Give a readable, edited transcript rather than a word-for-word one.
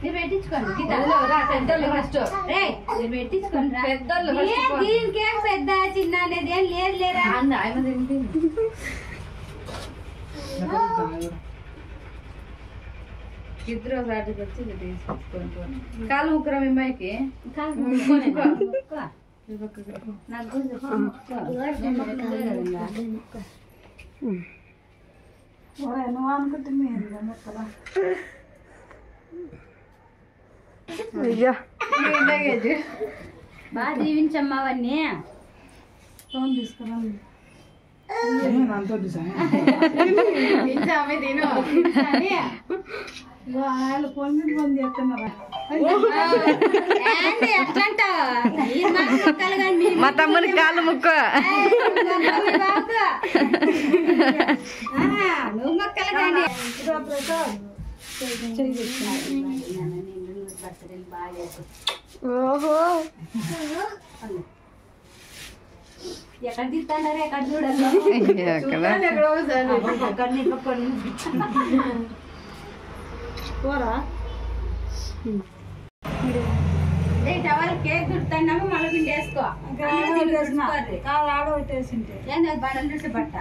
పెట్టించుకోండి దీనికేం పెద్ద చిన్న అనేది ఏం లేదు లేరా ఇద్దరు వాటికి వచ్చి తీసుకొని కాలు ముక్కరా మిమ్మాయికి నువ్వు అనుకుంటుంది బాగా దీవించమ్మా అవన్నీ ఫోన్ తీసుకురా మా తమ్ముని కాళ్ళు ముక్క నువ్వు మొక్కలు కానీ ఓహో ఎక్కడ తీస్తాడారు ఎక్కడ చూడాలి టవల్ కేక్ చుడతాము మళ్ళీ పిండి వేసుకో బట్టలు చుట్టు బట్ట